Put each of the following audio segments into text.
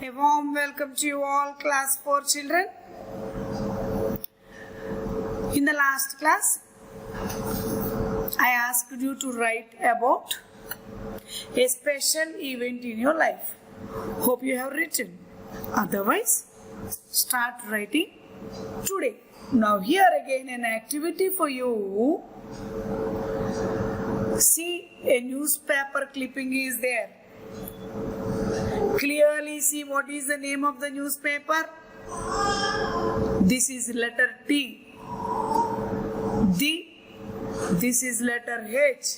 A warm welcome to you all, class 4 children. In the last class, I asked you to write about a special event in your life. Hope you have written. Otherwise, start writing today. Now here again an activity for you. See, a newspaper clipping is there. Clearly see what is the name of the newspaper. This is letter T. This is letter H.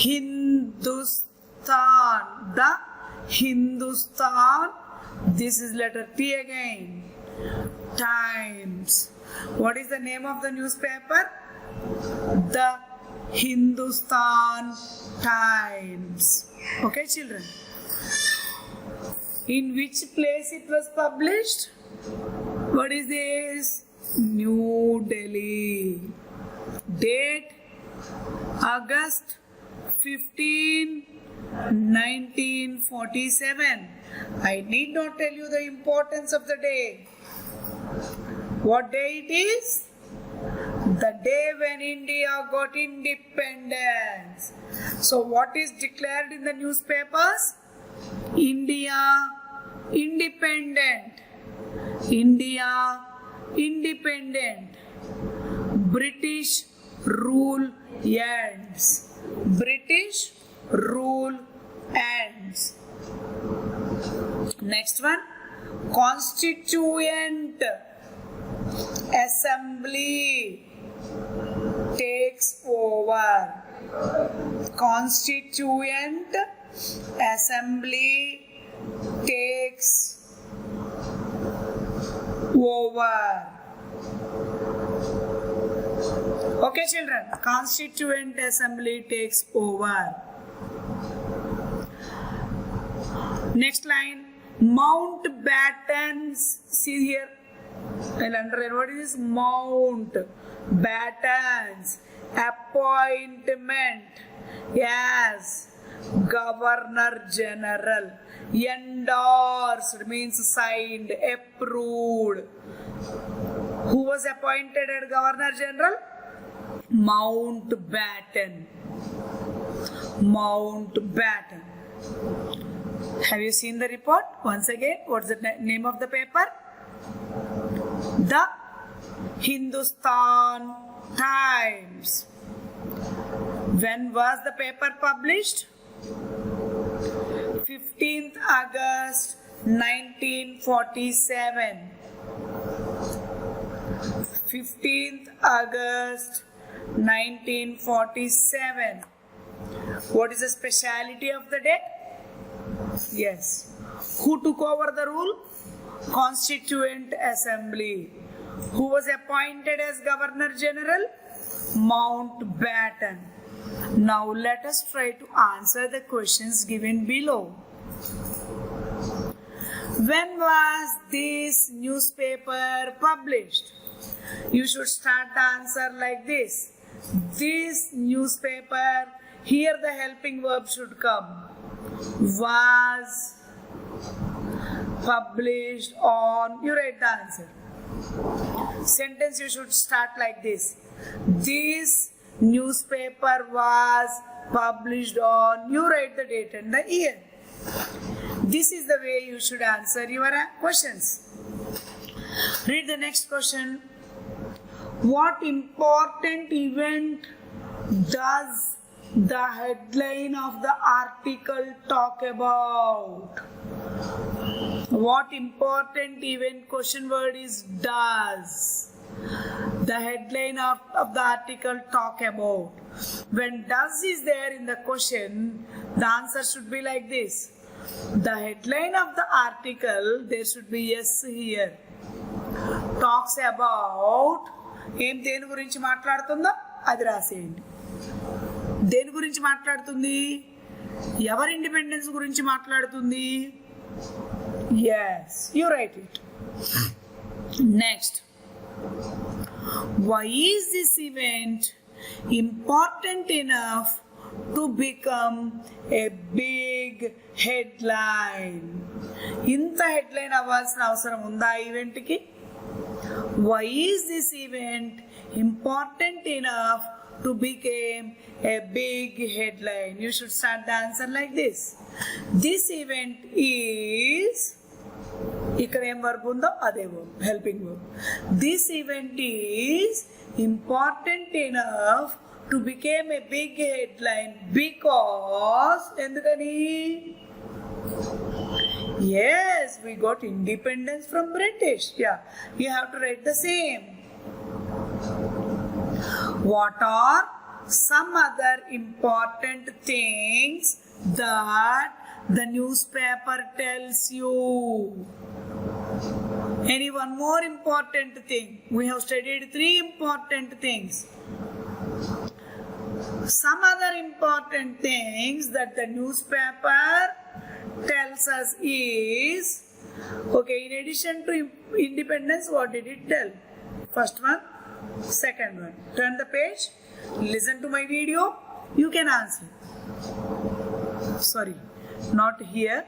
Hindustan. The Hindustan. This is letter T again. Times. What is the name of the newspaper? The Hindustan Times. Okay, children. In which place it was published? What is this? New Delhi. Date? August 15, 1947. I need not tell you the importance of the day. What day it is? The day when India got independence. So what is declared in the newspapers? India independent. India independent. British rule ends. British rule ends. Next one. Constituent Assembly takes over. Constituent Assembly takes over. Okay, children. Constituent Assembly takes over. Next line. Mountbatten. See here. I'll underline. What is this? Mountbatten's appointment as Governor General. Endorsed means signed, approved. Who was appointed as Governor General? Mountbatten. Mountbatten. Have you seen the report? Once again, what's the name of the paper? The Hindustan Times. When was the paper published? 15th August 1947. 15th August 1947. What is the speciality of the day? Yes. Who took over the rule? Constituent Assembly. Who was appointed as Governor General? Mountbatten. Now let us try to answer the questions given below. When was this newspaper published? You should start the answer like this. This newspaper, here the helping verb should come. Was published on, you write the answer. Sentence you should start like this. This newspaper was published on, you write the date and the year. This is the way you should answer your questions. Read the next question. What important event does the headline of the article talk about? What important event? Question word is does. The headline of the article talk about. When does is there in the question, the answer should be like this. The headline of the article, there should be yes here. Talks about ఏం దేని గురించి మాట్లాడుతుందో అది రాసేయండి. దేని గురించి మాట్లాడుతుంది? ఎవరి independence గురించి మాట్లాడుతుంది? Yes, you write it. Next. Why is this event important enough to become a big headline. Inta headline avvalsina avasaram unda event ki? Why is this event important enough to become a big headline? You should start the answer like this. This event is, ఇక్కడ ఏం verb ఉందో అదే verb, helping verb. This event is important enough to become a big headline because ఎందుకని? Yes, we got independence from British. Yeah, you have to write the same. What are some other important things that the newspaper tells you? Any one more important thing? We have studied 3 important things. Some other important things that the newspaper tells us is, okay, in addition to independence, what did it tell? First one, second one. Turn the page, listen to my video, you can answer. Sorry, not here,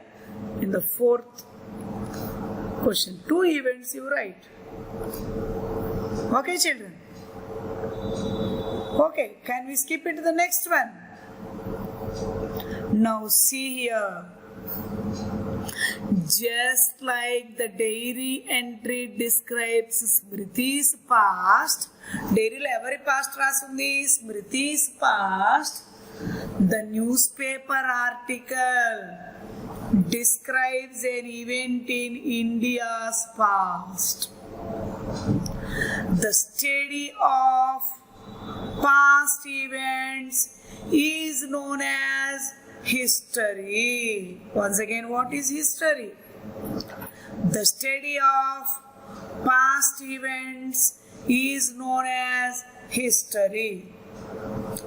in the 4th question. 2 events you write. Okay, children? Okay, can we skip into the next one? Now see here. Just like the diary entry describes Smriti's past, diary lo evari past rasundi? Smriti's past. The newspaper article describes an event in India's past. The study of past events is known as history. Once again, what is history? The study of past events is known as history.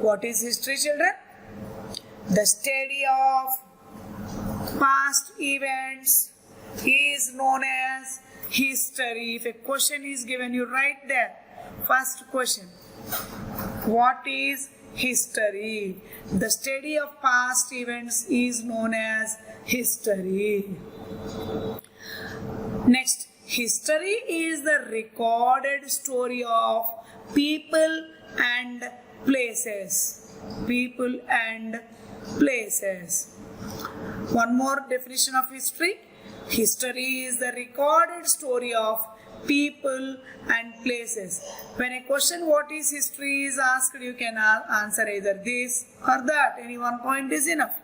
What is history, children? The study of past events is known as history. If a question is given, you write there. First question. What is history? The study of past events is known as history. Next, history is the recorded story of people and places. People and places. One more definition of history. History is the recorded story of people and places. When a question what is history is asked, you can answer either this or that. Any one point is enough.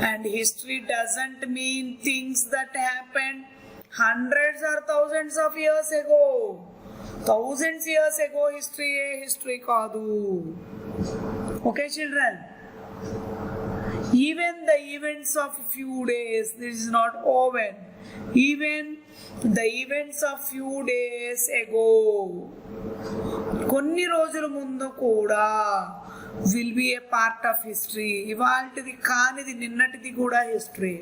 And history doesn't mean things that happened hundreds or thousands of years ago. Thousands years ago history kaadu. Okay, children? Even the events of few days, this is not over. Even the events of few days ago, కొన్ని రోజుల ముందు కూడా will be a part of history. ఇవాల్టిది కానిది నిన్నటిది కూడా history.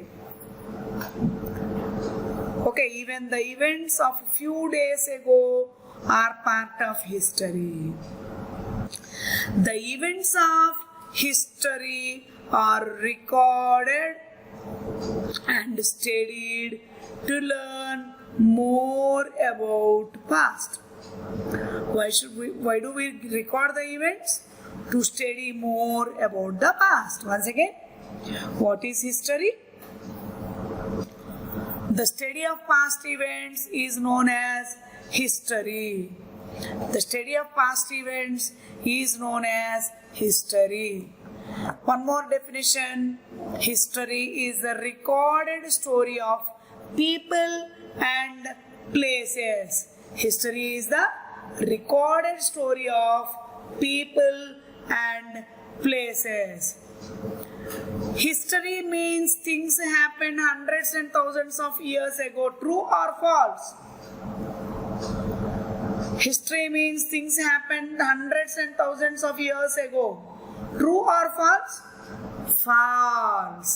Okay, even the events of few days ago are part of history. The events of history are recorded and studied to learn more about past. Why do we record the events? To study more about the past. Once again, what is history? The study of past events is known as history. The study of past events is known as history. One more definition. History is the recorded story of people and places. History is the recorded story of people and places. History means things happened hundreds and thousands of years ago. True or false? History means things happened hundreds and thousands of years ago. True or false? False.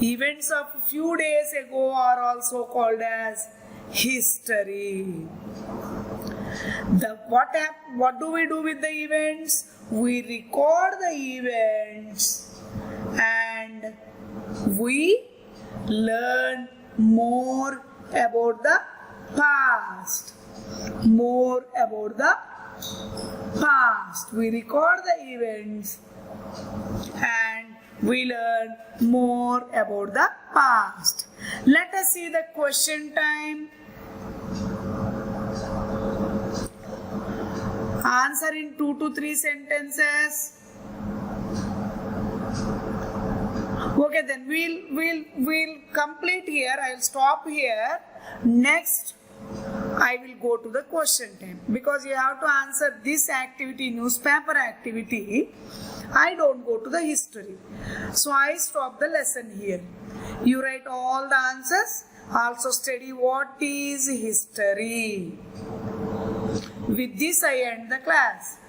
Events of few days ago are also called as history. What do we do with the events? we record the events and we learn more about the past. More about the past. We record the events and we learn more about the past. Let us see the question time. Answer in 2 to 3 sentences. Okay, then we'll complete here. I'll stop here. Next, I will go to the question time because you have to answer this activity, newspaper activity. I don't go to the history. So I stop the lesson here. You write all the answers. Also study what is history. With this, I end the class.